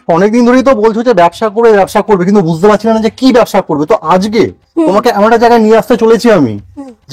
অনেকদিন ধরেই তো বলছো যে ব্যবসা করবে, কিন্তু বুঝতে পারছি না যে কি ব্যবসা করবে। তো আজকে তোমাকে এমন একটা জায়গায় নিয়ে আসতে চলেছি আমি,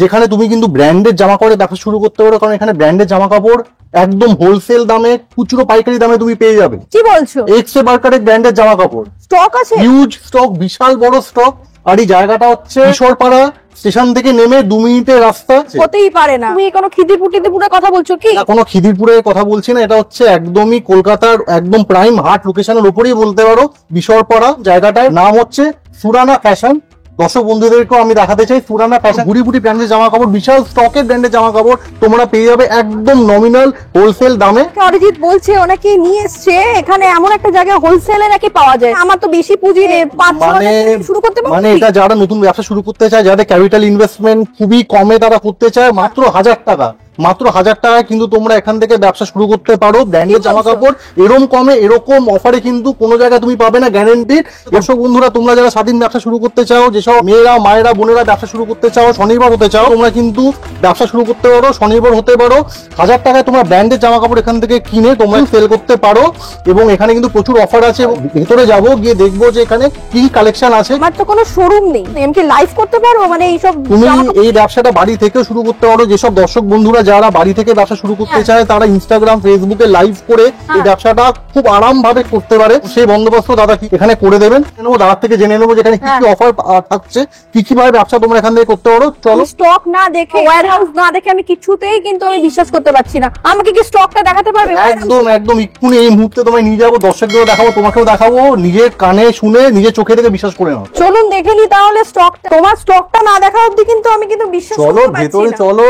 যেখানে তুমি কিন্তু ব্র্যান্ডেড জামা কাপড়ের ব্যবসা শুরু করতে পারো। কারণ এখানে ব্র্যান্ডেড জামা কাপড় একদম হোলসেল দামে, খুচরো পাইকারি দামে তুমি পেয়ে যাবে। কি বলছো? এক্সে বার্কারের ব্র্যান্ডেড জামা কাপড় স্টক আছে? হিউজ স্টক, বিশাল বড় স্টক। আর এই জায়গাটা হচ্ছে কিশোরপাড়া স্টেশন থেকে নেমে 2 মিনিটের রাস্তা। হতেই পারে না, তুমি কোনো খিদিরপুর কথা বলছো কি? না, কোনো খিদিরপুরের কথা বলছি না, এটা হচ্ছে একদমই কলকাতার একদম প্রাইম হাট লোকেশনের উপরেই বলতে পারো। কিশোরপাড়া জায়গাটার নাম হচ্ছে সুরানা ফ্যাশন। দর্শক বন্ধুদেরকেও আমি দেখাতে চাই সুরানা ফ্যাশন। বুড়ি ব্র্যান্ডের জামা কাপড়, বিশাল স্টকের ব্র্যান্ডের জামা কাপড় তোমরা পেয়ে যাবে একদম নমিনাল হোলসেল দামে। অরিজিৎ বলছে ওনাকে নিয়ে এসছে এখানে এমন একটা জায়গায় হোলসেলে নাকি পাওয়া যায়। আমার তো বেশি পুঁজি নেই, 5-6 হাজার টাকা শুরু করতে পারবো। মানে এটা যারা নতুন ব্যবসা শুরু করতে চায়, যাদের ক্যাপিটাল ইনভেস্টমেন্ট খুবই কমে তারা করতে চায়, মাত্র 1000 টাকা, মাত্র 1000 টাকায় কিন্তু তোমরা এখান থেকে ব্যবসা শুরু করতে পারো। ব্র্যান্ডের জামা কাপড় এরকম কমে, এরকম অফারে কিন্তু কোনো জায়গায় তুমি পাবে না, গ্যারান্টি। দর্শক বন্ধুরা, তোমরা যারা স্বাধীন ব্যবসা শুরু করতে চাও, যেসব মেয়েরা, মায়েরা, বোনেরা ব্যবসা শুরু করতে চাও, স্বনির্ভর হতে চাও, তোমরা কিন্তু ব্যবসা শুরু করতে পারো, স্বনির্ভর হতে পারো। 1000 টাকায় তোমরা ব্র্যান্ডের জামা কাপড় এখান থেকে কিনে তোমরা সেল করতে পারো। এবং এখানে কিন্তু প্রচুর অফার আছে। ভেতরে যাবো, গিয়ে দেখবো যে এখানে কি কালেকশন আছে। আমার তো কোনো শোরুম নেই, আমি কি লাইভ করতে পারবো? মানে এইসব তুমি এই ব্যবসাটা বাড়ি থেকেও শুরু করতে পারো। যেসব দর্শক বন্ধুরা যারা বাড়ি থেকে ব্যবসা শুরু করতে চায়, তারা ইনস্টাগ্রাম, ফেসবুকে লাইভ করে এই ব্যবসাটা খুব আরাম ভাবে করতে পারে। সেই বন্দোবস্ত দাদা এখানে করে দেবেন। দাদার থেকে জেনে নেবো যেখানে কি কি অফার থাকছে, কি কি ভাবে ব্যবসা তোমরা এখান থেকে করতে পারো। চলো। স্টক না দেখে, ওয়্যার হাউস না দেখে আমি কিছুতেই কিন্তু আমি বিশ্বাস করতে পারছি না। আমাকে কি স্টকটা দেখাতে পারবে? একদম একদম এক্ষুনি এই মুহূর্তে তোমায় নিয়ে যাবো, দর্শকদেরও দেখাবো, তোমাকেও দেখাবো। নিজের কানে শুনে, নিজের চোখে থেকে বিশ্বাস করে নাও। চলুন দেখে নি তাহলে স্টকটা। তোমার স্টকটা না দেখা অবধি কিন্তু আমি কিন্তু বিশ্বাস চলো করতে পারছি ভেতরে, না। চলো,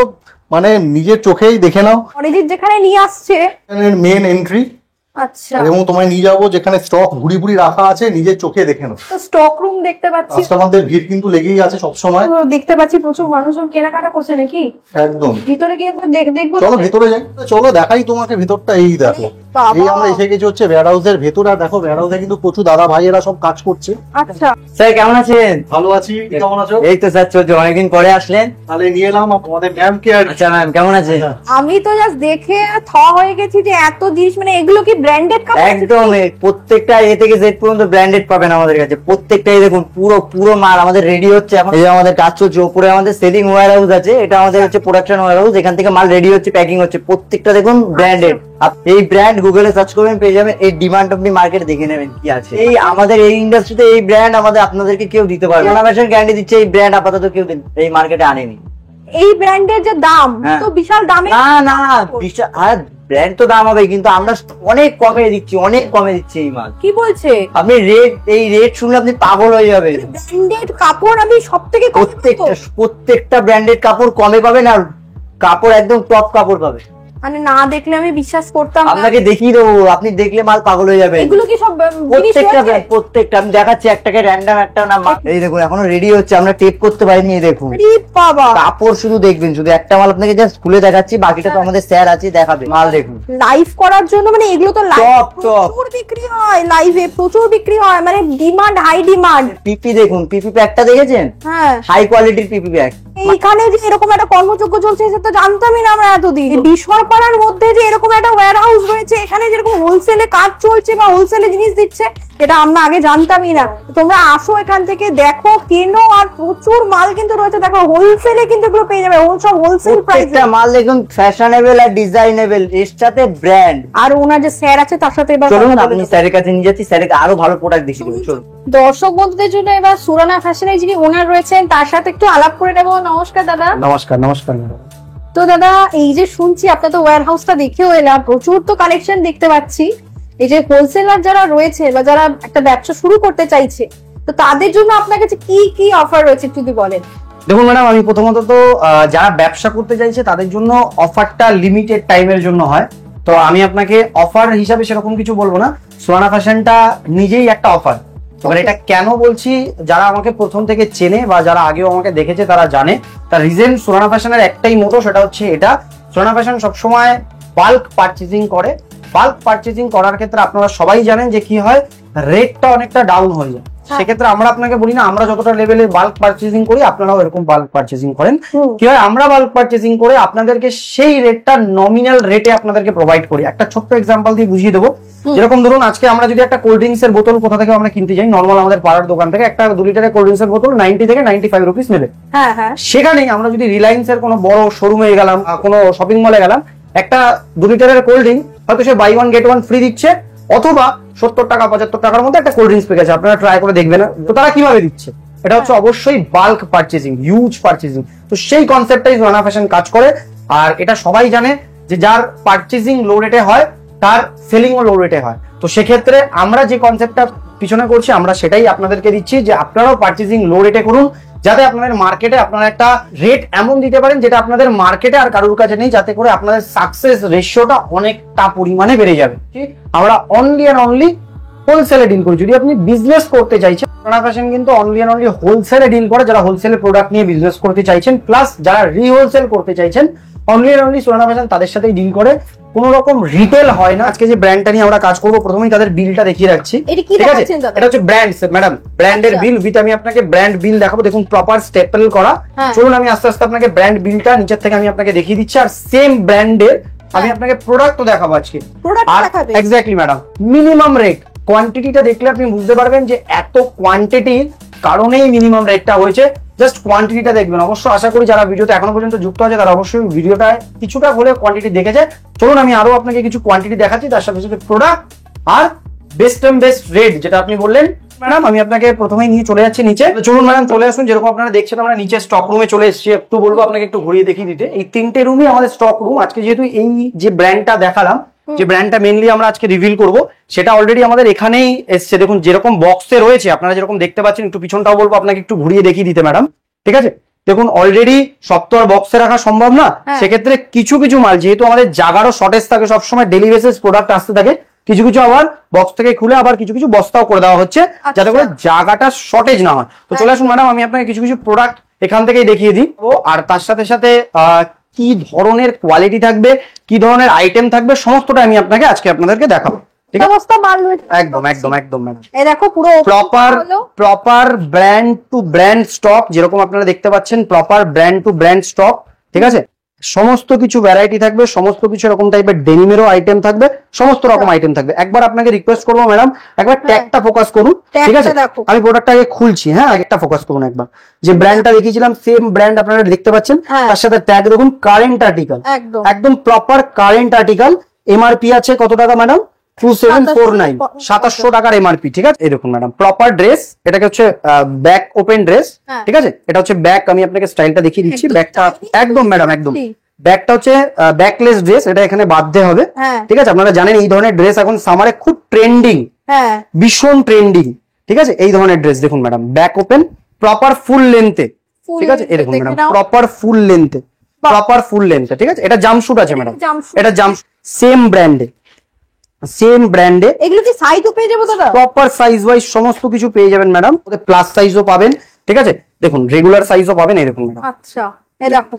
মানে নিজের চোখেই দেখে নাও। অরিজিৎ যেখানে নিয়ে আসছে মেন এন্ট্রি। আচ্ছা, এবং তোমায় নিয়ে যাবো যেখানে স্টক ভুড়ি রাখা আছে, নিজের চোখে দেখে নাও। তো স্টক রুম দেখতে পাচ্ছি, কাস্টমারদের ভিড় কিন্তু লেগেই আছে সবসময়। দেখতে পাচ্ছি প্রচুর মানুষজন কেনাকাটা করছে নাকি। একদম ভিতরে গিয়ে একবার দেখবো। চলো ভেতরে যাই, চলো দেখাই তোমাকে ভিতরটা। এই দেখো, এই আমরা এসে গেছি হচ্ছে ওয়্যার হাউসের ভেতর। আর দেখো ওয়্যার হাউসে কিন্তু প্রচুর দাদা ভাইয়েরা সব কাজ করছে। আচ্ছা স্যার কেমন আছেন? ভালো আছি, কেমন আছো? এই তো স্যার চলছে, অনেকদিন পরে আসলেন। তাহলে নিয়ে এলাম আমাদের ম্যামকে। আর আচ্ছা ম্যাম কেমন আছে? আমি তো জাস্ট দেখে থ হয়ে গেছি যে এত জিনিস, মানে এগুলো কি ব্র্যান্ডেড কাপড়? একদম প্রত্যেকটা এ থেকে জেড পর্যন্ত ব্র্যান্ডেড পাবেন আমাদের কাছে। প্রত্যেকটা এই দেখুন, পুরো পুরো মাল আমাদের রেডি হচ্ছে এখন। এই যে আমাদের কাজ চলছে, উপরে আমাদের সেলিং ওয়্যার হাউস আছে, এটা আমাদের হচ্ছে প্রোডাকশন ওয়্যার হাউস। এখান থেকে মাল রেডি হচ্ছে, প্যাকিং হচ্ছে। প্রত্যেকটা দেখুন ব্র্যান্ডেড। এই ব্র্যান্ড গুগলে সার্চ করবেন, পেয়ে যাবেন। এই ডিমান্ড আপনি মার্কেট দেখে নেবেন কি আছে। এই আমাদের এই ইন্ডাস্ট্রিতে এই ব্র্যান্ড আমাদের আপনাদেরকে কেউ দিতে পারবে না। ফ্যাশন গ্যারান্টি দিচ্ছে, এই ব্র্যান্ড আপাতত কেউ এই মার্কেটে আনেনি। এই ব্র্যান্ডের যে দাম তো বিশাল দামে। না বিশাল, আর ব্র্যান্ড তো দাম হবে, কিন্তু আমরা অনেক কমে দিচ্ছি, অনেক কমে দিচ্ছি এই মাল। কি বলছে? আপনি এই রেট শুনলে আপনি পাগল হয়ে যাবেন। ব্র্যান্ডেড কাপড় আমি সব থেকে প্রত্যেকটা ব্র্যান্ডেড কাপড় কমে পাবেন, আর কাপড় একদম টপ কাপড় পাবে। মানে না দেখলে আমি বিশ্বাস করতাম না। আপনাকে দেখিয়ে দেবো, আপনি দেখলে মাল পাগল হয়ে যাবেন। এগুলো কি সব প্রত্যেকটা আমি দেখাচ্ছি একটাকে, র্যান্ডম একটা না। এই দেখুন এখনো রেডি হচ্ছে, আমরা টেপ করতে পারিনি। এই দেখুন বাবা, কাপড় শুধু দেখবেন, শুধু একটা মাল আপনাকে জাস্ট খুলে দেখাচ্ছি, বাকিটা তো আমাদের স্যার আছে দেখাবে। মাল দেখুন লাইভ করার জন্য, মানে এগুলো তো টপ প্রচুর বিক্রি হয়, লাইভে প্রচুর বিক্রি হয়, মানে ডিমান্ড, হাই ডিমান্ড। পিপি দেখুন, পিপি প্যাকটা দেখেছেন? হ্যাঁ, হাই কোয়ালিটির পিপি প্যাক। এইখানে যে এরকম একটা কর্মযোগ্য চলছে সেটা তো জানতামই না আমরা এতদিন। বিশ্বপাড়ার মধ্যে যে এরকম একটা ওয়্যার হাউস রয়েছে, এখানে যেরকম হোলসেলে কাজ চলছে বা হোলসেলে জিনিস দিচ্ছে, এটা আমরা আগে জানতামই না। তোমরা আসো, এখান থেকে দেখো, কেনো। আর প্রচুর মাল কিন্তু রয়েছে, দেখো হোলসেলে কিন্তু এগুলো পেয়ে যাবে, সব হোলসেল প্রাইসে। একটা মাল দেখুন ফ্যাশনেবল আর ডিজাইনেবল, এর সাথে ব্র্যান্ড। আর ওনার যে স্যার আছে তার সাথে এবার চলুন আপনি স্যারের কাছে নিয়ে যাচ্ছি, স্যারকে আরো ভালো প্রোডাক্ট দেখিয়ে দেবো। চলুন দর্শক বন্ধুদের জন্য এবার সুরানা ফ্যাশনের যিনি ওনার রয়েছেন তার সাথে একটু আলাপ করে নেবো। নমস্কার দাদা। নমস্কার। তো দাদা, এই যে শুনছি আপনার তো ওয়্যার হাউসটা দেখেও এলাম, প্রচুর তো কালেকশন দেখতে পাচ্ছি। এই যে হোলসেলার যারা রয়েছে বা যারা একটা ব্যবসা শুরু করতে চাইছে, তো তাদের জন্য আপনার কাছে কি কি অফার রয়েছে একটু যদি বলেন। দেখুন ম্যাডাম, আমি প্রথমত তো যারা ব্যবসা করতে চাইছে তাদের জন্য অফারটা লিমিটেড টাইমের জন্য হয়। তো আমি আপনাকে অফার হিসাবে সেরকম কিছু বলবো না, সুরানা ফ্যাশনটা নিজেই একটা অফার। এবার এটা কেন বলছি, যারা আমাকে প্রথম থেকে চেনে বা যারা আগেও আমাকে দেখেছে তারা জানে। তার রিজন, সুরানা ফ্যাশনের একটাই মোটো, সেটা হচ্ছে এটা। সুরানা ফ্যাশন সবসময় বাল্ক পারচেজিং করে। বাল্ক পারচেজিং করার ক্ষেত্রে আপনারা সবাই জানেন যে কি হয়, রেটটা অনেকটা ডাউন হয়ে যায়। সেক্ষেত্রে আমরা আপনাকে বলি না, আমরা যতটা লেভেলে বাল্ক পারচেজিং করি আপনারাও এরকম বাল্ক পারচেজিং করেন। কি হয়, আমরা বাল্ক পারচেজিং করে আপনাদেরকে সেই রেটটা নমিনাল রেটে আপনাদেরকে প্রোভাইড করি। একটা ছোট্ট এক্সাম্পল দিয়ে বুঝিয়ে দেবো। যেরকম ধরুন আজকে আমরা যদি একটা কোল্ড ড্রিঙ্কস এর বোতল কোথা থেকে আমরা কিনতে যাই, নর্মাল আমাদের পাড়ার দোকান থেকে একটা 2 লিটারের কোল্ড ড্রিঙ্কস এর বোতল 90 থেকে 95 রুপিস নেবে। হ্যাঁ হ্যাঁ, সেখানেই আমরা যদি রিলায়েন্স এর কোনো বড় শোরুমে গেলাম, কোনো শপিং মলে গেলাম, একটা 2 লিটারের কোল্ড ড্রিঙ্ক হয়তো সে buy one get one free দিচ্ছে, অথবা 70 টাকা 75 টাকার মধ্যে একটা কোল্ড ড্রিঙ্কস পেয়ে গেছে। আপনারা ট্রাই করে দেখবেন। তো তারা কিভাবে দিচ্ছে? এটা হচ্ছে অবশ্যই বাল্ক পারচেজিং, হিউজ পারচেজিং। তো সেই কনসেপ্টটাই সোয়ানা ফ্যাশন কাজ করে। আর এটা সবাই জানে যে যার পারচেজিং লো রেটে হয় তার সেলিংও লো রেটে হয়। তো সেক্ষেত্রে আমরা যে কনসেপ্টটা পিছনে করছি আমরা সেটাই আপনাদেরকে দিচ্ছি যে আপনারাও পারচেজিং লো রেটে করুন, যাতে আপনাদের মার্কেটে আপনারা একটা রেট এমন দিতে পারেন যেটা আপনাদের মার্কেটে আর কারোর কাছে নেই, যাতে করে আপনাদের সাকসেস রেশিওটা অনেকটা পরিমাণে বেড়ে যাবে। আমরা অনলি অ্যান্ড অনলি হোলসেলে ডিল করি। যদি আপনি বিজনেস করতে চাইছেন, সোয়ানা ফ্যাশন কিন্তু অনলি অ্যান্ড অনলি হোলসেলে ডিল করে। যারা হোলসেলে প্রোডাক্ট নিয়ে বিজনেস করতে চাইছেন, প্লাস যারা রিহোলসেল করতে চাইছেন, অনলি অ্যান্ড অনলি সোয়ানা ফ্যাশন তাদের সাথেই ডিল করে। কোন রকম রিটেল হয় না। আজকে যে ব্র্যান্ডটা নিয়ে আমরা কাজ করবো, প্রথমেই তাদের বিলটা দেখিয়ে রাখছি। এটা কি ঠিক আছে, দেখাচ্ছেন দাদা? এটা হচ্ছে ব্র্যান্ড ম্যাডাম, ব্র্যান্ডের বিল উইথ আমি আপনাকে ব্র্যান্ড বিল দেখাবো। দেখুন প্রপার স্টেপল করা। হ্যাঁ। চলুন আমি আস্তে আস্তে আপনাকে ব্র্যান্ড বিলটা নিচের থেকে আমি আপনাকে দেখিয়ে দিচ্ছি। আর সেম ব্র্যান্ডের আমি আপনাকে প্রোডাক্টও দেখাবো আজকে। Product আর দেখাবে? এক্স্যাক্টলি ম্যাডাম, মিনিমাম রেট কোয়ান্টিটিটা দেখলে আপনি বুঝতে পারবেন যে এত কোয়ান্টিটির কারণেই মিনিমাম রেটটা হয়েছে। জাস্ট কোয়ান্টিটিটা দেখবেন। অবশ্য আশা করি যারা ভিডিওতে এখনো পর্যন্ত যুক্ত আছে তারা অবশ্যই ভিডিওটা কিছুটা হলেও কোয়ান্টিটি দেখেছে। চলুন আমি আরো আপনাকে কিছু কোয়ান্টিটি দেখাচ্ছি, তার সাথে সাথে প্রোডাক্ট আর বেস্ট রেট যেটা আপনি বললেন। ম্যাডাম আমি আপনাকে প্রথমেই নিয়ে চলে যাচ্ছি নিচে। তো চলুন ম্যাডাম চলে আসুন। যেরকম আপনারা দেখছেন আমরা নিচে স্টক রুমে চলে এসেছি। একটু বলবো আপনাকে একটু ঘুরিয়ে দেখিয়ে দিতে। এই 3টে রুমই আমাদের স্টক রুম। আজকে যেহেতু এই যে ব্র্যান্ডটা দেখালাম, যে ব্র্যান্ডটা মেইনলি আমরা আজকে রিভিল করব, সেটা অলরেডি আমাদের এখানেই এসছে। দেখুন যেরকম বক্সে রয়েছে আপনারা যেরকম দেখতে পাচ্ছেন, একটু পিছনটাও বলবো আপনাকে একটু ঘুরিয়ে দেখিয়ে দিতে ম্যাডাম। ঠিক আছে, দেখুন অলরেডি সব তো আর বক্সে রাখা সম্ভব না। সেক্ষেত্রে কিছু কিছু মাল, যেহেতু আমাদের জায়গারও শর্টেজ থাকে, সবসময় ডেলি বেসিস প্রোডাক্ট আসতে থাকে, কিছু কিছু আবার বক্স থেকে খুলে আবার কিছু কিছু বস্তাও করে দেওয়া হচ্ছে, যাতে করে জায়গাটা শর্টেজ না হয়। তো চলে আসুন ম্যাডাম, আমি আপনাকে কিছু কিছু প্রোডাক্ট এখান থেকেই দেখিয়ে দিই। আর তার সাথে সাথে কি ধরনের কোয়ালিটি থাকবে, কি ধরনের আইটেম থাকবে, সমস্তটা আমি আপনাকে আজকে আপনাদেরকে দেখাবো। ঠিক আছে, সমস্ত মাল রয়েছে একদম একদম একদম ম্যাডাম। এই দেখো পুরো proper brand two brand stock, যেরকম আপনারা দেখতে পাচ্ছেন proper brand two brand stock. ঠিক আছে, সমস্ত কিছু ভ্যারাইটি থাকবে, সমস্ত কিছু এরকম টাইপের ডেনিমেরও আইটেম থাকবে, সমস্ত রকম আইটেম থাকবে। একবার আপনাকে রিকোয়েস্ট করবো ম্যাডাম, একবার ট্যাগটা ফোকাস করুন। ঠিক আছে, আমি প্রোডাক্টটা আগে খুলছি। হ্যাঁ, একটা ফোকাস করুন একবার। যে ব্র্যান্ডটা দেখিয়েছিলাম সেম ব্র্যান্ড আপনারা দেখতে পাচ্ছেন, তার সাথে ট্যাগ দেখুন কারেন্ট আর্টিকেল, একদম প্রপার কারেন্ট আর্টিকেল। এমআরপি আছে কত টাকা ম্যাডাম? 2749, 2700 টাকার এমআরপি। ঠিক আছে, এই দেখুন ম্যাডাম প্রপার ড্রেস। এটাকে হচ্ছে ব্যাক ওপেন ড্রেস। ঠিক আছে, এটা হচ্ছে ব্যাক। আমি আপনাকে স্টাইলটা দেখিয়ে দিচ্ছি। ব্যাকটা একদম ম্যাডাম একদম, ব্যাকটা হচ্ছে ব্যাকলেস ড্রেস, এটা এখানে বাঁধতে হবে। ঠিক আছে, আপনারা জানেন এই ধরনের ড্রেস এখন সামারে খুব ট্রেন্ডিং, ভীষণ ট্রেন্ডিং। ঠিক আছে, এই ধরনের ড্রেস দেখুন ম্যাডাম, ব্যাক ওপেন, প্রপার ফুল লেন্থে। ঠিক আছে, এই দেখুন ম্যাডাম প্রপার ফুল লেন্থে, প্রপার ফুল লেন্থে। ঠিক আছে, এটা জাম্পস্যুট আছে ম্যাডাম, এটা জাম্পস্যুট সেম ব্র্যান্ডে, সেম ব্র্যান্ডে। এগুলো কি সাইজও পেয়ে যাবো দাদা? প্রপার সাইজ ওয়াইজ সমস্ত কিছু পেয়ে যাবেন ম্যাডাম। ওদের প্লাস সাইজও পাবেন। ঠিক আছে, দেখুন রেগুলার সাইজও পাবেন, এই দেখুন ম্যাডাম। আচ্ছা, এই দেখো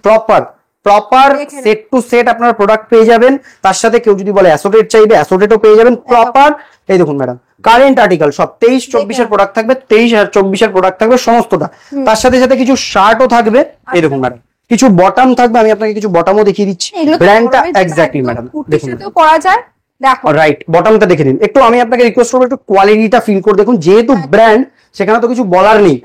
প্রপার সেট টু সেট আপনার প্রোডাক্ট পেয়ে যাবেন। তার সাথে কেউ যদি বলে অ্যাসোটেড চাইবে, অ্যাসোটেডও পেয়ে যাবেন। প্রপার এই দেখুন ম্যাডাম কারেন্ট আর্টিকেল, সব 23-24 এর প্রোডাক্ট থাকবে, 23 আর 24 এর প্রোডাক্ট থাকবে সমস্তটা। তার সাথে সাথে কিছু শার্টও থাকবে, এই দেখুন ম্যাডাম কিছু বটম থাকবে। আমি আপনাকে কিছু বটমও দেখিয়ে দিচ্ছি। ব্র্যান্ডটা এক্স্যাক্টলি ম্যাডাম দেখুন, পরা যায়। দেখো রাইট, বটমটা দেখে নিন একটু। আমি আপনাকে রিকোয়েস্ট করবো একটু কোয়ালিটিটা ফিল করে দেখুন। যেহেতু ব্র্যান্ড, সেখানে তো কিছু বলার নেই।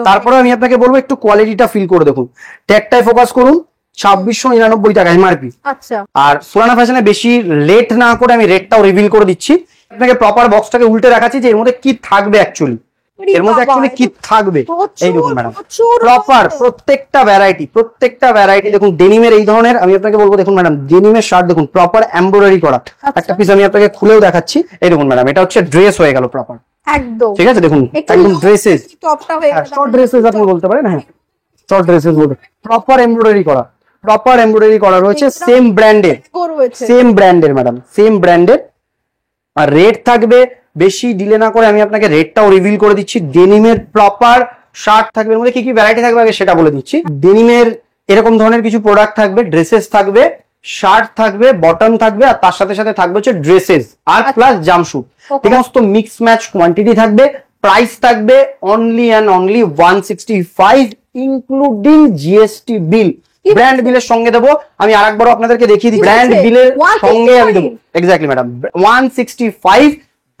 তারপরে আমি আপনাকে বলবো একটু কোয়ালিটিটা ফিল করে দেখুন। ট্যাগটায় ফোকাস করুন, 2699 টাকা এমআরপি। আচ্ছা, আর সোয়ানা ফ্যাশনে বেশি লেট না করে আমি রেটটাও রিভিল করে দিচ্ছি আপনাকে। প্রপার বক্সটাকে উল্টে রাখাচ্ছি যে এর মধ্যে কি থাকবে অ্যাকচুয়ালি, এর মধ্যে অ্যাকচুয়ালি কি থাকবে। এই দেখুন ম্যাডাম প্রপার প্রত্যেকটা ভ্যারাইটি দেখুন। ডেনিমের এই ধরনের আমি আপনাকে বলবো, দেখুন ম্যাডাম ডেনিমের শার্ট দেখুন প্রপার এমব্রয়ডারি করা। একটা পিস আমি আপনাকে খুলেও দেখাচ্ছি। এই দেখুন ম্যাডাম, এটা হচ্ছে ড্রেস হয়ে গেল প্রপার। একদম ঠিক আছে, দেখুন একদম ড্রেসেস, টপটা হয়ে গেল, শর্ট ড্রেসেস আপনি বলতে পারেন। হ্যাঁ, শর্ট ড্রেসেস বলতে প্রপার এমব্রয়ডারি করা, প্রপার এমব্রয়ডারি করা রয়েছে সেম ব্র্যান্ডের, সেম ব্র্যান্ডের ম্যাডাম, সেম ব্র্যান্ডের। আর রেট থাকবে, বেশি ডিলে না করে আমি আপনাকে রেটটাও রিভিল করে দিচ্ছি। ডেনিমের প্রপার শার্ট থাকবে, এর মধ্যে কি কি ভ্যারাইটি থাকবে আগে সেটা বলে দিচ্ছি। ডেনিমের এরকম ধরনের কিছু প্রোডাক্ট থাকবে, ড্রেসেস থাকবে, শার্ট থাকবে, বটম থাকবে, আর তার সাথে সাথে থাকবে হচ্ছে ড্রেসেস আর প্লাস জাম্পস্যুট। সমস্ত মিক্স ম্যাচ কোয়ান্টিটি থাকবে। প্রাইস থাকবে only and only 165 including GST bill. Brand বিলের সঙ্গে দেবো। আমি আরেকবারও আপনাদেরকে দেখিয়ে দিই, ব্র্যান্ড বিলের সঙ্গে আমি দেবো। এক্স্যাক্টলি ম্যাডাম, 165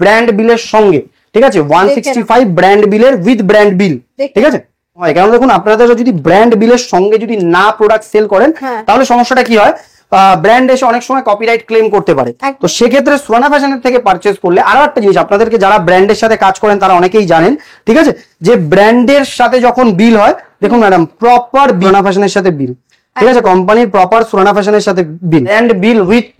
ব্র্যান্ড বিলের সঙ্গে, ঠিক আছে? 165 ব্র্যান্ড বিলের উইথ ব্র্যান্ড বিল, ঠিক আছে? হয় কারণ দেখুন, আপনাদের যদি ব্র্যান্ড বিলের সঙ্গে যদি না প্রোডাক্ট সেল করেন, তাহলে সমস্যাটা কি হয়, ব্র্যান্ড এসে অনেক সময় কপিরাইট ক্লেম করতে পারে। তো সেক্ষেত্রে সোয়ানা ফ্যাশনের থেকে পারচেজ করলে আরো একটা জিনিস, আপনাদেরকে যারা ব্র্যান্ডের সাথে কাজ করেন তারা অনেকেই জানেন, ঠিক আছে, যে ব্র্যান্ডের সাথে যখন বিল হয়, দেখুন ম্যাডাম, প্রপার সোয়ানা ফ্যাশনের সাথে বিল, ঠিক আছে, কোম্পানির প্রপার সোয়ানা ফ্যাশনের সাথে বিল, ব্র্যান্ড বিল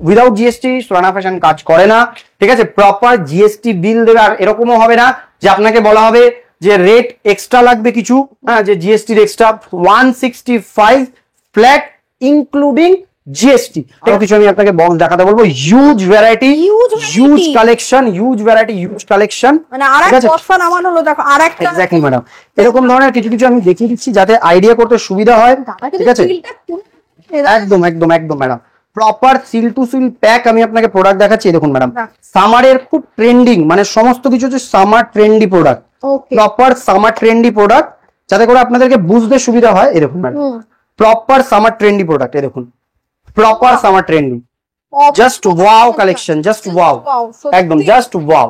উইদাউট জিএসটি সোয়ানা ফ্যাশন কাজ করে না, ঠিক আছে? প্রপার জিএসটি বিল দেবে। আর এরকমও হবে না যে আপনাকে বলা হবে যে রেট এক্সট্রা লাগবে কিছু, হ্যাঁ, যে জিএসটির এক্সট্রা। 165 flat including GST. কিছু আমি আপনাকে বক্স দেখাতে বলবো, huge variety, huge collection, huge variety, huge collection, মানে আরেকটা বস্তা নামানো হলো, দেখো আরেকটা। এক্স্যাক্টলি ম্যাডাম, এরকম ধরনের কিছু কিছু আমি দেখিয়ে দিচ্ছি যাতে আইডিয়া করতে সুবিধা হয়, ঠিক আছে? একদম একদম একদম madam, proper seal two seal pack আমি আপনাকে প্রোডাক্ট দেখাচ্ছি। দেখুন ম্যাডাম, সামারের খুব ট্রেন্ডিং, মানে সমস্ত কিছু হচ্ছে summer trendy product, proper summer trendy product, যাতে করে আপনাদেরকে বুঝতে সুবিধা হয়। এই দেখুন madam, proper summer trendy product, এই দেখুন proper summer trendy, just wow collection, just wow, একদম জাস্ট ওয়াও,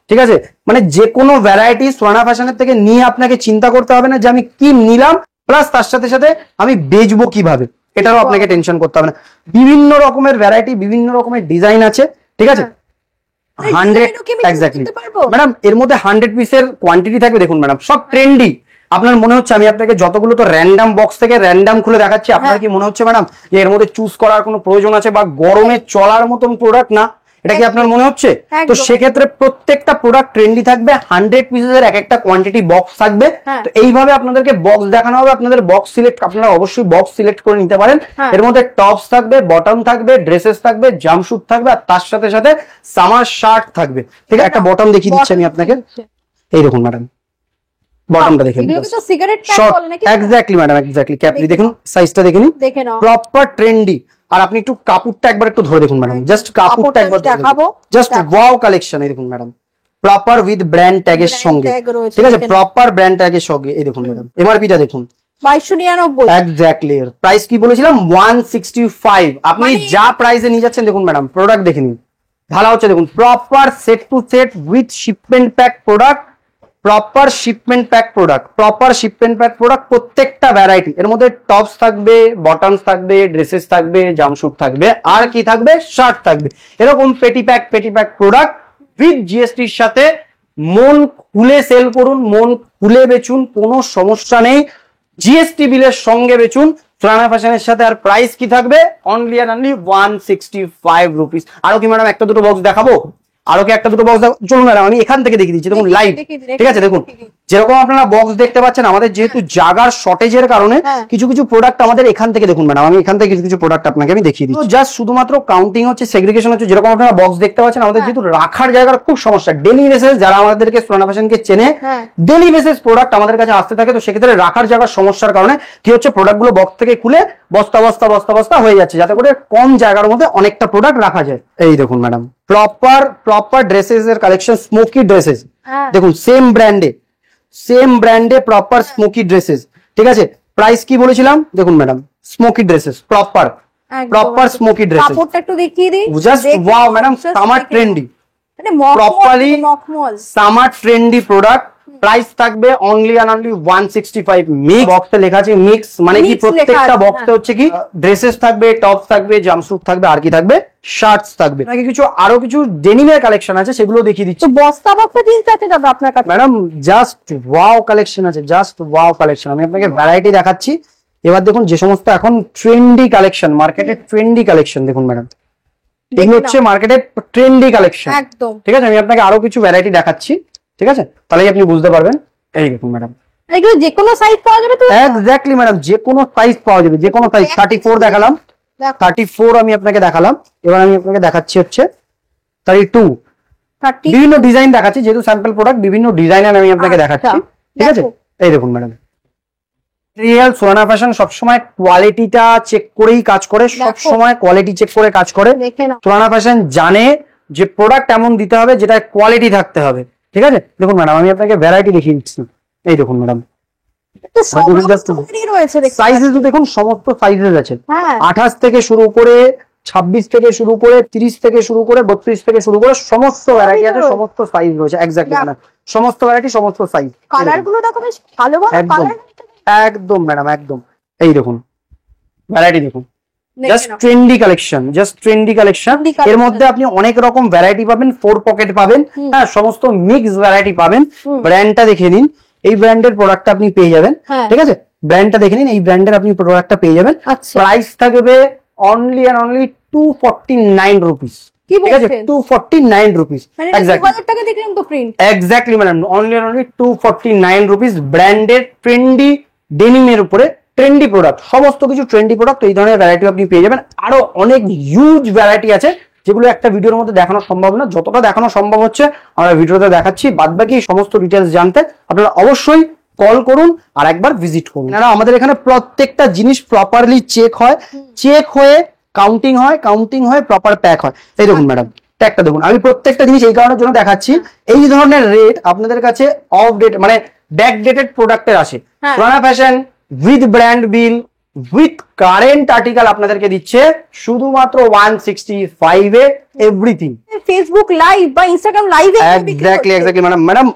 ঠিক আছে? মানে যে কোনো ভ্যারাইটি সোয়ানা ফ্যাশনের থেকে নিয়ে আপনাকে চিন্তা করতে হবে না যে আমি কি নিলাম, প্লাস তার সাথে সাথে আমি বেচবো কিভাবে, এটারও আপনাকে টেনশন করতে হবে না। বিভিন্ন রকমের ভ্যারাইটি, বিভিন্ন রকমের ডিজাইন আছে, ঠিক আছে? 100 এক্স্যাক্টলি ম্যাডাম, এর মধ্যে 100 পিসের কোয়ান্টিটি থাকবে। দেখুন ম্যাডাম, সব ট্রেন্ডি। আপনার মনে হচ্ছে আমি আপনাকে যতগুলো তো র্যান্ডাম বক্স থেকে র্যান্ডাম খুলে দেখাচ্ছি, আপনার কি মনে হচ্ছে ম্যাডাম যে এর মধ্যে চুজ করার কোনো প্রয়োজন আছে বা গরমে চলার মতন প্রোডাক্ট না? এটা কি আপনার মনে হচ্ছে? তো সেক্ষেত্রে প্রত্যেকটা প্রোডাক্ট ট্রেন্ডি থাকবে, 100 পিসের এক একটা কোয়ান্টিটি বক্স থাকবে। তো এইভাবে আপনাদেরকে বক্স দেখানো হবে, আপনাদের বক্স সিলেক্ট, আপনারা অবশ্যই বক্স সিলেক্ট করে নিতে পারেন। এর মধ্যে টপস থাকবে, বটম থাকবে, ড্রেসেস থাকবে, জাম্পস্যুট থাকবে, আর তার সাথে সাথে সামার শার্ট থাকবে, ঠিক আছে? একটা বটম দেখিয়ে দিচ্ছি আমি আপনাকে, এই দেখুন ম্যাডাম, বটমটা দেখেন, এক্স্যাক্টলি ম্যাডাম, এক্স্যাক্টলি ক্যাপরি দেখুন, সাইজটা দেখে নিন, প্রপার ট্রেন্ডি। আর আপনি একটু কাপড়টা একবার একটু ধরে দেখুন ম্যাডাম, জাস্ট কাপড়টা একবার দেখাবো, জাস্ট ওয়াও কালেকশন। এই দেখুন ম্যাডাম, প্রপার উইথ ব্র্যান্ড ট্যাগের সঙ্গে, ঠিক আছে, প্রপার ব্র্যান্ড ট্যাগের সঙ্গে। এই দেখুন ম্যাডাম, এমআরপিটা দেখুন 2299, এক্স্যাক্টলি। প্রাইস কি বলেছিলাম? 165। আপনি যা প্রাইসে নিয়ে যাচ্ছেন, দেখুন ম্যাডাম, প্রোডাক্ট দেখে নিন, ভালো হচ্ছে। দেখুন proper set to set with shipment pack product, proper shipment pack product, proper shipment pack product, প্রত্যেকটা ভ্যারাইটি। এর মধ্যে টপস থাকবে, বটমস থাকবে, ড্রেসেস থাকবে, জাম্পস্যুট থাকবে, আর কি থাকবে? শার্ট থাকবে। এরকম পেটি প্যাক প্রোডাক্ট উইথ জিএসটির সাথে। মন খুলে সেল করুন, মন খুলে বেচুন, কোনো সমস্যা নেই। জিএসটি বিলের সঙ্গে বেচুন সোয়ানা ফ্যাশনের সাথে। আর প্রাইস কি থাকবে? Only and only 165 rupees. আরো কি ম্যাডাম একটা দুটো বক্স দেখাবো? আরো কি একটা দুটো বক্স চলুন ম্যাডাম, আমি এখান থেকে দেখিয়ে দিচ্ছি। দেখুন লাইভ, ঠিক আছে? দেখুন যেরকম আপনারা বক্স দেখতে পাচ্ছেন, আমাদের যেহেতু জায়গার শর্টেজের কারণে কিছু কিছু প্রোডাক্ট আমাদের এখান থেকে, দেখুন ম্যাডাম, আমি এখান থেকে কিছু কিছু প্রোডাক্ট আপনাকে আমি দেখিয়ে দিচ্ছি। জাস্ট শুধুমাত্র কাউন্টিং হচ্ছে, সেগ্রিগেশন হচ্ছে। যেরকম আপনারা বক্স দেখতে পাচ্ছেন, আমাদের যেহেতু রাখার জায়গার খুব সমস্যা, ডেলি বেসিস যারা আমাদেরকে সোয়ানা ফ্যাশনকে চেনে, ডেলি বেসিস প্রোডাক্ট আমাদের কাছে আসতে থাকে। তো সেক্ষেত্রে রাখার জায়গার সমস্যার কারণে কি হচ্ছে, প্রোডাক্টগুলো বক্স থেকে খুলে বস্তা বস্তা বস্তা বস্তা হয়ে যাচ্ছে, যাতে করে কম জায়গার মধ্যে অনেকটা প্রোডাক্ট রাখা যায়। এই দেখুন ম্যাডাম, প্রপার ড্রেসেস এর কালেকশন, স্মোকি ড্রেসেস, দেখুন সেম ব্র্যান্ডে প্রপার স্মোকি ড্রেসেস, ঠিক আছে? প্রাইস কি বলেছিলাম? দেখুন madam, smoky dresses, proper smoky dresses, কাপড়টা একটু দেখিয়ে দিই, just wow madam, summer trendy, মানে properly summer trendy product. Price থাকবে অনলি অ্যান্ড অনলি 165। মিক্স বক্সে লেখা আছে মিক্স, মানে কি প্রত্যেকটা বক্সে হচ্ছে কি ড্রেসেস থাকবে, টপ থাকবে, জাম্পস্যুট থাকবে, আর কি থাকবে? শার্টস থাকবে। নাকি কিছু আরো কিছু ডেনিমের কালেকশন আছে, সেগুলো দেখিয়ে দিচ্ছি। বস্তা বক্সে জিনিস আছে দাদা আপনার কাছে ম্যাডাম, জাস্ট ওয়াও কালেকশন আছে, জাস্ট ওয়াও কালেকশন। আমি আপনাকে ভ্যারাইটি দেখাচ্ছি। এবার দেখুন যে সমস্ত এখন ট্রেন্ডি কালেকশন, মার্কেটের ট্রেন্ডি কালেকশন, দেখুন ম্যাডাম, এগুলো হচ্ছে মার্কেটের ট্রেন্ডি কালেকশন, একদম, ঠিক আছে? আমি আপনাকে আরো কিছু ভ্যারাইটি দেখাচ্ছি, ঠিক আছে? তাহলেই আপনি বুঝতে পারবেন। এই দেখুন ম্যাডাম, এগুলো যে কোনো সাইজ পাওয়া যাবে তো? এক্স্যাক্টলি ম্যাডাম, যে কোনো সাইজ পাওয়া যাবে, যে কোনো সাইজ। 34 দেখালাম, 34 আমি আপনাকে দেখালাম। এবার আমি আপনাকে দেখাচ্ছি হচ্ছে 32, বিভিন্ন ডিজাইন দেখাচ্ছি, যেহেতু স্যাম্পল প্রোডাক্ট, বিভিন্ন ডিজাইনের আমি আপনাকে দেখাচ্ছি, ঠিক আছে? এই দেখুন ম্যাডাম, রিয়েল সোয়ানা ফ্যাশন সবসময় কোয়ালিটিটা চেক করেই কাজ করে, সবসময় কোয়ালিটি চেক করে কাজ করে। সোয়ানা ফ্যাশন জানে যে প্রোডাক্ট এমন দিতে হবে যেটা কোয়ালিটি থাকতে হবে, ঠিক আছে, দেখুন ম্যাডাম আমি আপনাকে ভ্যারাইটি দেখিয়ে দিচ্ছি। এই দেখুন ম্যাডাম তো সব রকমেরই রয়েছে দেখতে সাইজেস দেখুন, সমস্ত সাইজেস আছে। হ্যাঁ 28 থেকে শুরু করে 26 থেকে শুরু করে 30 থেকে শুরু করে 32 থেকে শুরু করে সমস্ত ভ্যারাইটি আছে, সমস্ত সাইজ রয়েছে। এক্স্যাক্টলি ম্যাডাম, সমস্ত ভ্যারাইটি সমস্ত সাইজ। কালার গুলো দেখো বেশ ভালো ভালো একদম কালার একদম ম্যাডাম একদম। এই দেখুন ভ্যারাইটি দেখুন, just trendy collection, just trendy collection. Trendy collection। এর মধ্যে আপনি অনেক রকম ভ্যারাইটি পাবেন, 4 পকেট পাবেন, হ্যাঁ সমস্ত মিক্স ভ্যারাইটি পাবেন। ব্র্যান্ডটা দেখে নিন, এই ব্র্যান্ডের প্রোডাক্টটা আপনি পেয়ে যাবেন। হ্যাঁ। ঠিক আছে, ব্র্যান্ডটা দেখে নিন, এই ব্র্যান্ডের আপনি প্রোডাক্টটা পেয়ে যাবেন। আচ্ছা। প্রাইস থাকবে অনলি এন্ড অনলি 249 রুপিস। কি ঠিক আছে, বলছেন? 249 রুপিস। মানে এক্স্যাক্টলি 2000 টাকা দেখলাম তো print. Exactly madam, only and only 249 rupees. Branded trendy ডেনিমের উপরে ট্রেন্ডি প্রোডাক্ট, সমস্ত কিছু ট্রেন্ডি প্রোডাক্ট। এই ধরনের ভ্যারাইটি আপনি পেয়ে যাবেন। আরো অনেক হিউজ ভ্যারাইটি আছে যেগুলো একটা ভিডিওর মধ্যে দেখানো সম্ভব না, যতটা দেখানো সম্ভব হচ্ছে আমরা ভিডিওতে দেখাচ্ছি। বাদ বাকি সমস্ত ডিটেলস জানতে আপনারা অবশ্যই কল করুন আর একবার ভিজিট করুন। আমাদের এখানে প্রত্যেকটা জিনিস প্রপারলি চেক হয়, চেক হয়ে কাউন্টিং হয়, কাউন্টিং হয়ে প্রপার প্যাক হয়। এই দেখুন ম্যাডাম ট্যাগটা দেখুন, আমি প্রত্যেকটা জিনিস এই কারণের জন্য দেখাচ্ছি, এই ধরনের রেট আপনাদের কাছে অফ ডেট মানে ব্যাক ডেটেড প্রোডাক্টের আসে। হ্যাঁ। সোনানা fashion with brand bill with current article আপনাদেরকে দিচ্ছে শুধুমাত্র 165 এ এভরিথিং। ফেসবুক লাইভ বা ইনস্টাগ্রাম লাইভে এক্স্যাক্টলি ম্যাডাম,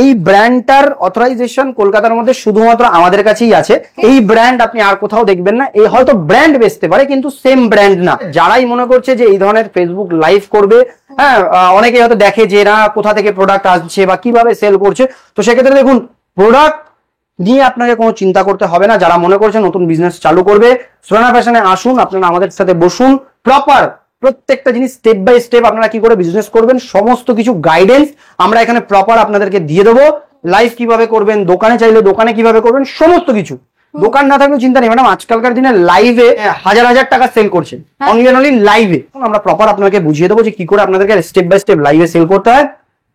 এই ব্র্যান্ডটার অথরাইজেশন কলকাতার মধ্যে শুধুমাত্র আমাদের কাছেই আছে। এই ব্র্যান্ড আপনি আর কোথাও দেখবেন না। এই হয়তো ব্র্যান্ড বেচতে পারে কিন্তু সেম ব্র্যান্ড না। যারাই মনে করছে যে এই ধরনের ফেসবুক লাইভ করবে, হ্যাঁ অনেকে হয়তো দেখে যে না কোথা থেকে প্রোডাক্ট আসছে বা কিভাবে সেল করছে, তো সেক্ষেত্রে দেখুন প্রোডাক্ট নিয়ে আপনাকে কোনো চিন্তা করতে হবে না। যারা মনে করছে নতুন বিজনেস চালু করবে, সোনানা ফ্যাশনে আসুন, আপনারা আমাদের সাথে বসুন, প্রপার প্রত্যেকটা জিনিস স্টেপ বাই স্টেপ আপনারা কি করে বিজনেস করবেন সমস্ত কিছু গাইডেন্স আমরা এখানে প্রপার আপনাদেরকে দিয়ে দেবো। লাইভ কিভাবে করবেন, দোকানে চাইলে দোকানে কিভাবে করবেন, সমস্ত কিছু। দোকান না থাকলেও চিন্তা নেই ম্যাডাম, আজকালকার দিনে লাইভে হাজার হাজার টাকা সেল করছে, অনলি লাইভে। আমরা প্রপার আপনাকে বুঝিয়ে দেবো যে কি করে আপনাদেরকে স্টেপ বাই স্টেপ লাইভে সেল করতে হয়।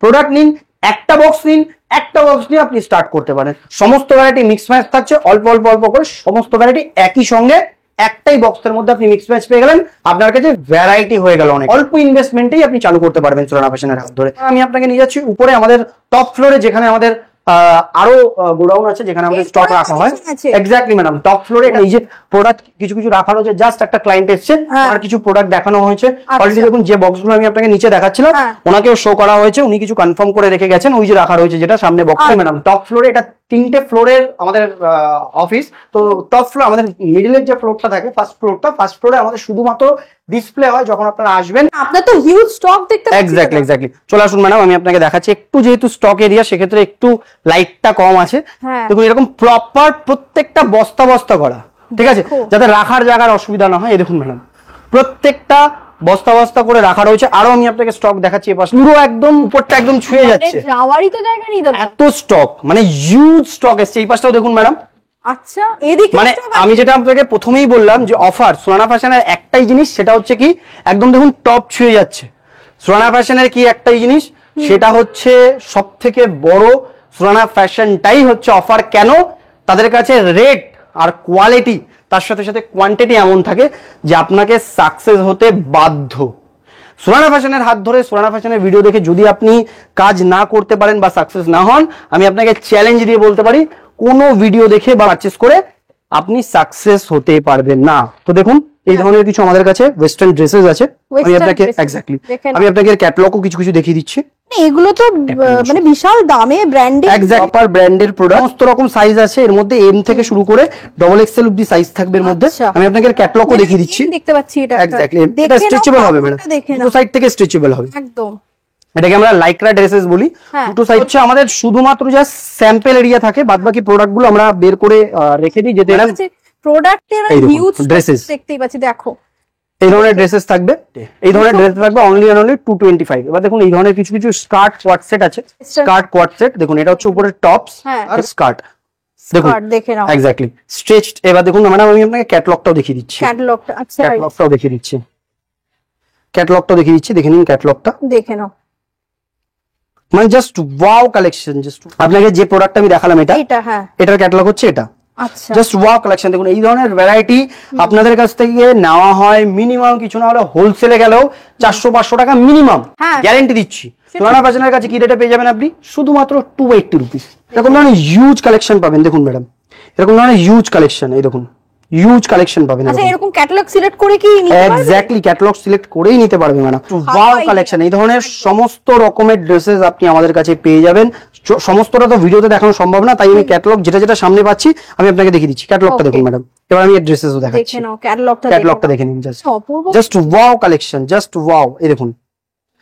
প্রোডাক্ট নিন, একটা বক্স নিন, একটা বক্স নিয়ে আপনি স্টার্ট করতে পারেন। সমস্ত ভ্যারাইটি মিক্স ম্যাচ থাকছে, অল্প অল্প অল্প করে সমস্ত ভ্যারাইটি একই সঙ্গে একটাই বক্সের মধ্যে আপনি মিক্স ম্যাচ পেয়ে গেলেন। আপনার কাছে ভ্যারাইটি হয়ে গেল অনেক। অল্প ইনভেস্টমেন্টেই আপনি চালু করতে পারবেন সোনানা ফ্যাশনের হাত ধরে। আমি আপনাকে নিয়ে যাচ্ছি উপরে আমাদের টপ ফ্লোরে, যেখানে আমাদের আরো গোডাউন আছে যেখানে আমাদের স্টক রাখা হয়। এক্স্যাক্টলি ম্যাডাম, টপ ফ্লোরে এই যে প্রোডাক্ট কিছু কিছু রাখা রয়েছে। জাস্ট একটা ক্লায়েন্ট এসছে, আর কিছু প্রোডাক্ট দেখানো হয়েছে অলরেডি। দেখুন যে বক্সগুলো আমি আপনাকে নিচে দেখাচ্ছিলাম, ওনাকেও শো করা হয়েছে, উনি কিছু কনফার্ম করে রেখে গেছেন। ওই যে রাখা রয়েছে যেটা সামনে বক্সে ম্যাডাম, টপ ফ্লোরে এটা 3টে ফ্লোরের আমাদের অফিস। তো টপ ফ্লোর আমাদের মিডলের যে ফ্লোরটা থাকে, ফার্স্ট ফ্লোরে আমাদের শুধুমাত্র ডিসপ্লে হয় যখন আপনারা আসবেন। আপনার তো হিউজ স্টক দেখতে পাচ্ছি। এক্স্যাক্টলি চলে আসুন ম্যাডাম, আমি আপনাকে দেখাচ্ছি। একটু যেহেতু স্টক এরিয়া সেক্ষেত্রে একটু লাইটটা কম আছে। দেখুন এরকম প্রপার প্রত্যেকটা বস্তা বস্তা করা, ঠিক আছে, যাতে রাখার জায়গার অসুবিধা না হয়। এই দেখুন ম্যাডাম প্রত্যেকটা বস্তা বস্তা করে রাখা রয়েছে। আরো আমি আপনাকে স্টক দেখাচ্ছি, এপাশে পুরো একদম উপরটা একদম ছুঁয়ে যাচ্ছে, যাওয়ারই তো জায়গা নেই দাদা, এত স্টক, মানে হিউজ স্টক এসছে। এই পাশটাও দেখুন ম্যাডাম। আচ্ছা এদিকে মানে আমি যেটা আপনাকে প্রথমেই বললাম যে অফার সোনানা ফ্যাশনের একটাই জিনিস, সেটা হচ্ছে কি একদম দেখুন টপ ছুঁয়ে যাচ্ছে। সোনানা ফ্যাশনের কি একটাই জিনিস, সেটা হচ্ছে সব থেকে বড়, সোনানা ফ্যাশনটাই হচ্ছে অফার। কেন? তাদের কাছে রেট আর কোয়ালিটি তার সাথে সাথে কোয়ান্টিটি এমন থাকে যে আপনাকে সাকসেস হতে বাধ্য। সোনানা ফ্যাশনের হাত ধরে, সোনানা ফ্যাশনের ভিডিও দেখে যদি আপনি কাজ না করতে পারেন বা সাকসেস না হন, আমি আপনাকে চ্যালেঞ্জ দিয়ে বলতে পারি কোনো ভিডিও দেখে বা পারচেস করে আপনি সাকসেস হতে পারবেন না। তো দেখুন এই ধরনের কিছু আমাদের কাছে ওয়েস্টার্ন ড্রেসেস আছে। আমি আপনাকে এক্স্যাক্টলি আমি আপনাকে ক্যাটালগও কিছু কিছু দেখিয়ে দিচ্ছি। এগুলো তো মানে বিশাল দামে ব্র্যান্ডেড, প্রপার ব্র্যান্ডের প্রোডাক্ট, সমস্ত রকম সাইজ আছে এর মধ্যে। এম থেকে শুরু করে ডবল এক্সেল অবধি সাইজ থাকবে এর মধ্যে। আমি আপনাকে ক্যাটালগও দেখিয়ে দিচ্ছি। দেখতে পাচ্ছি এটা এক্স্যাক্টলি, এটা স্ট্রেচেবল হবে ম্যাডাম, দুটো সাইড থেকে স্ট্রেচেবল হবে একদম। এটাকে আমরা লাইক্রা ড্রেসেস বলি। দুটো সাইড হচ্ছে আমাদের শুধুমাত্র জাস্ট স্যাম্পল এরিয়া থাকে, বাদ বাকি প্রোডাক্ট গুলো আমরা বের করে রেখে দিই। যেতে প্রোডাক্টের হিউজ ড্রেসেস দেখতেই পাচ্ছি। দেখো এই ধরনের ড্রেসেস থাকবে, এই ধরনের ড্রেস থাকবে অনলি 225। এবার দেখুন এই ধরনের কিছু কিছু স্কার্ট কোয়ার্ট সেট আছে। স্কার্ট কোয়ার্ট সেট দেখুন, এটা হচ্ছে উপরে টপস আর স্কার্ট। দেখুন দেখে নাও এক্স্যাক্টলি স্ট্রেচড। এবার দেখুন ম্যাডাম আমি আপনাকে ক্যাটালগটাও দেখিয়ে দিচ্ছি। ক্যাটালগটা, আচ্ছা ক্যাটালগটাও দেখিয়ে দিচ্ছি, ক্যাটালগটাও দেখিয়ে দিচ্ছি, দেখে নিন ক্যাটালগটা, দেখে নাও। মানে জাস্ট ওয়াও কালেকশন। জাস্ট আপনাকে যে প্রোডাক্ট আমি দেখালাম এটা, হ্যাঁ এটার ক্যাটালগ হচ্ছে এটা। আচ্ছা জাস্ট ওয়াও কালেকশন দেখুন, এই ধরনের ভ্যারাইটি আপনাদের কাছ থেকে নেওয়া হয় মিনিমাম কিছু না হলে হোলসেলে গেলেও 400-500 টাকা মিনিমাম, হ্যাঁ। গ্যারেন্টি দিচ্ছি। সোনানা ফ্যাশনের কাছে কি রেটে পেয়ে যাবেন আপনি? শুধুমাত্র 280 রুপিস। এরকম ধরনের হিউজ কালেকশন পাবেন দেখুন ম্যাডাম, এরকম ধরনের হিউজ কালেকশন, এই দেখুন হিউজ কালেকশন পাবেন। আচ্ছা এরকম ক্যাটালগ সিলেক্ট করে কি নিতে পারবে? এক্স্যাক্টলি ক্যাটালগ সিলেক্ট করেই নিতে পারবে ম্যাডাম। ওয়াও কালেকশন, এই ধরনের সমস্ত রকমের ড্রেসেস আপনি আমাদের কাছে পেয়ে যাবেন। সমস্তটা তো ভিডিওতে দেখানো সম্ভব না, তাই আমি ক্যাটালগ যেটা যেটা সামনে পাচ্ছি আমি আপনাকে দেখিয়ে দিচ্ছি। ক্যাটালগটা দেখুন ম্যাডাম, এবার আমি এর ড্রেসেসও দেখাচ্ছি। দেখে নাও ক্যাটালগটা, ক্যাটালগটা দেখে নিন জাস্ট, অপূর্ব, just wow collection, just wow, এই দেখুন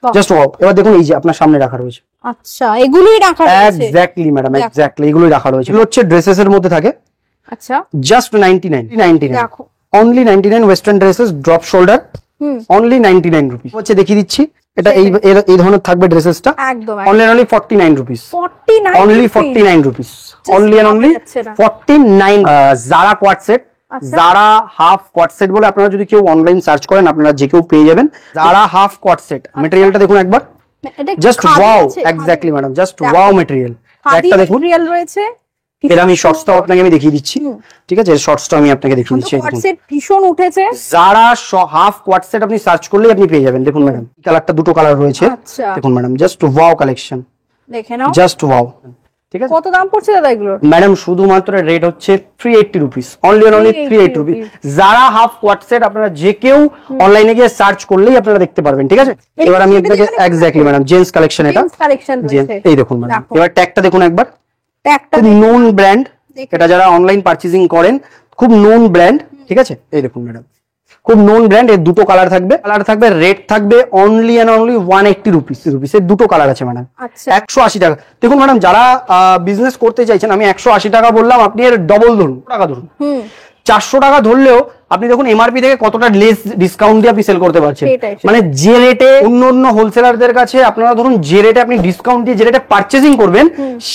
বাহ। Just wow. এবার দেখুন এই যে আপনার সামনে রাখা রয়েছে, আচ্ছা এগুলোই রাখা রয়েছে। এক্স্যাক্টলি ম্যাডাম, এক্স্যাক্টলি এগুলোই রাখা রয়েছে। এগুলো হচ্ছে ড্রেসেস এর মধ্যে থাকে, আচ্ছা জাস্ট 99 দেখো only 99 western dresses drop shoulder only 99 rupees হচ্ছে। দেখিয়ে দিচ্ছি, এটা এই ধরনের থাকবে ড্রেসেসটা, একদম only 49 rupees, 49 only 49 rupees, only and only 49। Zara co-ord set, Zara half co-ord set বলে আপনারা যদি কেউ অনলাইন সার্চ করেন আপনারা যে কেউ পেয়ে যাবেন। জারা হাফ কোয়াড সেট, ম্যাটেরিয়ালটা দেখুন একবার, just wow, exactly madam, just wow material. একটা দেখুন রিয়েল রয়েছে, এর আমি শর্টসটাও আপনাকে আমি দেখিয়ে দিচ্ছি, ঠিক আছে? শর্টসটা আমি আপনাকে দেখিয়ে দিচ্ছি। কোয়াডসেট ভীষণ উঠেছে, যারা হাফ কোয়াড সেট আপনি সার্চ করলেই আপনি পেয়ে যাবেন। দেখুন ম্যাডাম কালারটা দুটো কালার রয়েছে, আচ্ছা দেখুন ম্যাডাম জাস্ট ওয়াও কালেকশন, দেখে নাও জাস্ট ওয়াও। ঠিক আছে কত দাম পড়ছে দাদা এগুলোর? ম্যাডাম শুধুমাত্র রেট হচ্ছে 380 rupees, only and only 380 rupees. যারা হাফ কোয়াড সেট আপনারা যে কেউ অনলাইনে গিয়ে সার্চ করলেই আপনারা দেখতে পারবেন, ঠিক আছে? এবার আমি আপনাকে এক্স্যাক্টলি ম্যাডাম জেন্টস কালেকশন, এটা কালেকশন রয়েছে, এই দেখুন ম্যাডাম। এবার ট্যাগটা দেখুন একবার, একটা খুব নোন ব্র্যান্ড, এটা যারা অনলাইন পারচেজিং করেন খুব নোন ব্র্যান্ড, ঠিক আছে? এই দেখুন ম্যাডাম খুব নোন ব্র্যান্ড। এর দুটো কালার থাকবে, রেট থাকবে অনলি এন্ড অনলি 180 রুপিস। এর দুটো কালার আছে ম্যাডাম, আচ্ছা 180 টাকা। দেখুন ম্যাডাম যারা বিজনেস করতে চাইছেন, আমি 180 টাকা বললাম, আপনি এর ডবল ধরুন, টাকা ধরুন, 400 টাকা ধরলেও আপনি দেখুন এমআরপি থেকে কতটা লেস ডিসকাউন্ট দিয়ে আপনি সেল করতে পারছেন। মানে যে রেটে অন্য হোলসেলারদের কাছে আপনারা ধরুন যে রেটে আপনি ডিসকাউন্ট দিয়ে যে রেটে পারচেজিং করবেন,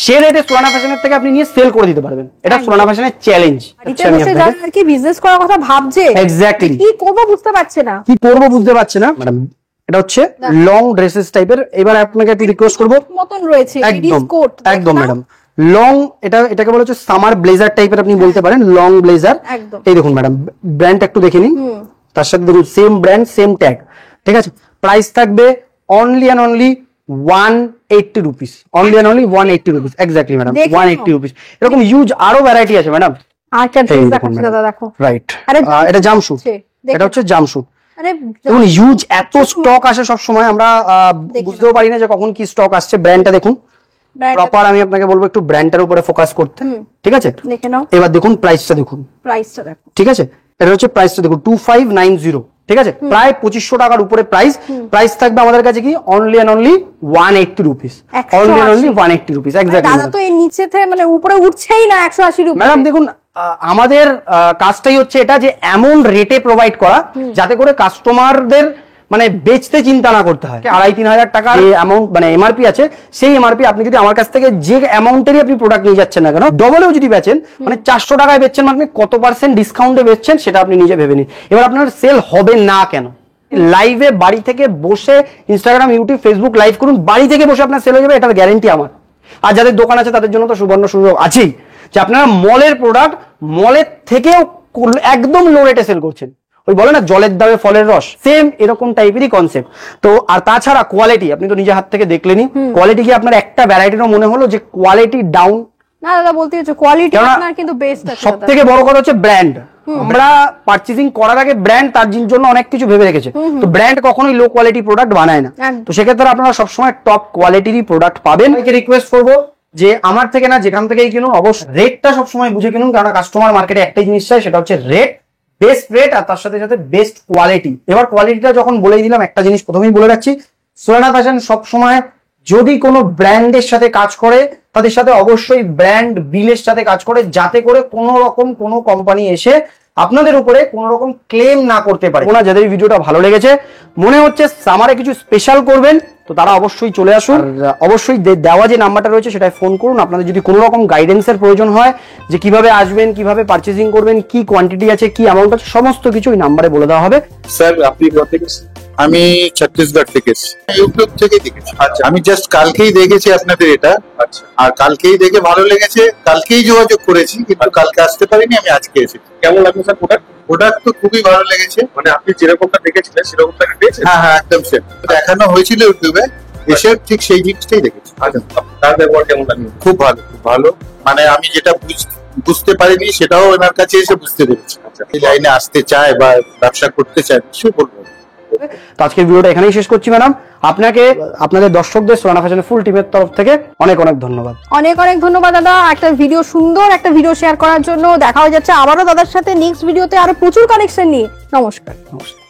সে রেটে সোনানা ফ্যাশনের থেকে আপনি নিয়ে সেল করে দিতে পারবেন। এটা সোনানা ফ্যাশনের চ্যালেঞ্জ। যারা আর কি বিজনেস করার কথা ভাবছে, এক্স্যাক্টলি কি করব বুঝতে পারছে না, কি করবো বুঝতে পারছে না ম্যাডাম। এটা হচ্ছে লং ড্রেসেস টাইপের। এবার আপনাকে একটু রিকোয়েস্ট করবো, মতন রয়েছে একদম একদম ম্যাডাম লং, এটাকে বলা হচ্ছে সামার ব্লেজার টাইপের, আপনি বলতে পারেন লং ব্লেজার। এই দেখুন ম্যাডাম ব্র্যান্ড একটু দেখে নিন, তার সাথে দেখুন সেম ব্র্যান্ড সেম ট্যাগ, ঠিক আছে? প্রাইস থাকবে only and only 180 rupees, only and only 180 rupees, exactly madam 180 rupees. এরকম ইউজ আরো ভ্যারাইটি আছে ম্যাডাম। আচ্ছা ড্রেস দেখাচ্ছি দাদা, দেখো রাইট, এটা জামশুট, এটা হচ্ছে জামশুট। আরে দেখুন হিউজ এত স্টক আসে সব সময়, আমরা বুঝতেও পারি না যে কখন কি স্টক আসছে। ব্র্যান্ডটা দেখুন প্রপার, আমি আপনাকে বলবো একটু ব্র্যান্ডটার উপরে ফোকাস করতে, ঠিক আছে? দেখে নাও এবার দেখুন প্রাইসটা দেখুন, প্রাইসটা দেখো, ঠিক আছে? এটা হচ্ছে প্রাইসটা দেখুন 2590, ঠিক আছে? প্রায় 2500 টাকার উপরে প্রাইস থাকবে আমাদের কাছে কি only and only 180 rupees, only and only 180 rupees, exactly. দাদা তো এর নিচে থেকে মানে উপরে উঠছেই না 180 রুপি। ম্যাডাম দেখুন আমাদের কাজটাই হচ্ছে এটা যে এমন রেটে প্রোভাইড করা যাতে করে কাস্টমারদের মানে বেচতে চিন্তা না করতে হয়। 2500-3000 টাকার যে অ্যামাউন্ট মানে এমআরপি আছে, সেই এমআরপি আপনি যদি আমার কাছ থেকে যে অ্যামাউন্টেরই আপনি প্রোডাক্ট নিয়ে যাচ্ছেন না কেন, ডবলেও যদি বেচেন, মানে 400 টাকায় বেচছেন, আপনি কত পার্সেন্ট ডিসকাউন্টে বেচছেন সেটা আপনি নিজে ভেবে নিন। এবার আপনার সেল হবে না কেন? লাইভে বাড়ি থেকে বসে ইনস্টাগ্রাম, ইউটিউব, ফেসবুক লাইভ করুন, বাড়ি থেকে বসে আপনার সেল হয়ে যাবে, এটার গ্যারেন্টি আমার। আর যাদের দোকান আছে তাদের জন্য তো সুবর্ণ সুযোগ আছেই, যে আপনারা মলের প্রোডাক্ট মলের থেকেও একদম লো রেটে সেল করছেন। ওই বলে না জলের দামে ফলের রস, সেম এরকম টাইপেরই কনসেপ্ট। তো আর তাছাড়া কোয়ালিটি আপনি তো নিজে হাত থেকে দেখলেনই, কোয়ালিটি কি আপনার একটা ভ্যারাইটিরও মনে হলো যে কোয়ালিটি ডাউন? না দাদা বলতে হচ্ছে কোয়ালিটি আপনার কিন্তু বেস্ট আছে। সব থেকে বড় কথা হচ্ছে ব্র্যান্ড। আমরা পারচেজিং করার আগে ব্র্যান্ড তার জন্য অনেক কিছু ভেবে রেখেছে, তো ব্র্যান্ড কখনোই লো কোয়ালিটি প্রোডাক্ট বানায় না। তো সেক্ষেত্রে আপনারা সবসময় টপ কোয়ালিটিরই প্রোডাক্ট পাবেন। আমি রিকোয়েস্ট করবো যে আমার থেকে না যেখান থেকেই কিনুন অবশ্যই রেটটা সবসময় বুঝে কিনুন, কারণ কাস্টমার মার্কেটে একটাই জিনিস চাই, সেটা হচ্ছে রেট, বেস্ট রেট, আর তার সাথে সাথে বেস্ট কোয়ালিটি। এবার কোয়ালিটিটা যখন বলেই দিলাম, একটা জিনিস প্রথমেই বলে রাখছি, সোনানা ফ্যাশন সবসময় যদি কোনো ব্র্যান্ডের সাথে কাজ করে তাদের সাথে অবশ্যই ব্র্যান্ড বিলের সাথে কাজ করে, যাতে করে কোনো রকম কোনো কোম্পানি এসে আপনাদের উপরে কোনো রকম ক্লেম না করতে পারে। যাদের ভিডিওটা ভালো লেগেছে, মনে হচ্ছে সামারে কিছু স্পেশাল করবেন, তো তারা অবশ্যই চলে আসুন। আর অবশ্যই দেওয়া যে নাম্বারটা রয়েছে সেটায় ফোন করুন। আপনাদের যদি কোনো রকম গাইডেন্সের প্রয়োজন হয়, যে কিভাবে আসবেন, কিভাবে পারচেজিং করবেন, কি কোয়ান্টিটি আছে, কি অ্যামাউন্ট আছে, সমস্ত কিছু ওই নাম্বারে বলে দেওয়া হবে। স্যার আপনি কোথা থেকে? আমি ছত্তিশগড় থেকে ইউটিউব থেকে দেখেছি। আচ্ছা, আমি জাস্ট কালকেই দেখেছি আপনাদের এটা। আচ্ছা, আর কালকেই দেখে ভালো লেগেছে, কালকেই যোগাযোগ করেছি, কিন্তু কালকে আসতে পারিনি, আমি আজকে এসেছি। কেমন লাগলো স্যার প্রোডাক্ট? প্রোডাক্ট তো খুবই ভালো লেগেছে। মানে আপনি যেরকমটা দেখেছিলেন সেরকমটা পেয়েছেন? হ্যাঁ হ্যাঁ, একদম সেম দেখানো হয়েছিল ইউটিউবে, এসে ঠিক সেই জিনিসটাই দেখেছি। তার ব্যবহার কেমন লাগলো? খুব ভালো, খুব ভালো। মানে আমি যেটা বুঝতে পারিনি সেটাও ওনার কাছে এসে বুঝতে পেরেছি। এই লাইনে আসতে চায় বা ব্যবসা করতে চায়, নিশ্চয়ই বলবো। তো আজকের ভিডিওটা এখানেই শেষ করছি ম্যাডাম। আপনাকে, আপনাদের দর্শকদের, সোনানা ফ্যাশনের ফুল টিমের তরফ থেকে অনেক অনেক ধন্যবাদ। অনেক অনেক ধন্যবাদ দাদা, একটা ভিডিও, সুন্দর একটা ভিডিও শেয়ার করার জন্য। দেখা হয়ে যাচ্ছে আবারও দাদার সাথে নেক্সট ভিডিওতে আরো প্রচুর কালেকশন নিয়ে। নমস্কার। নমস্কার।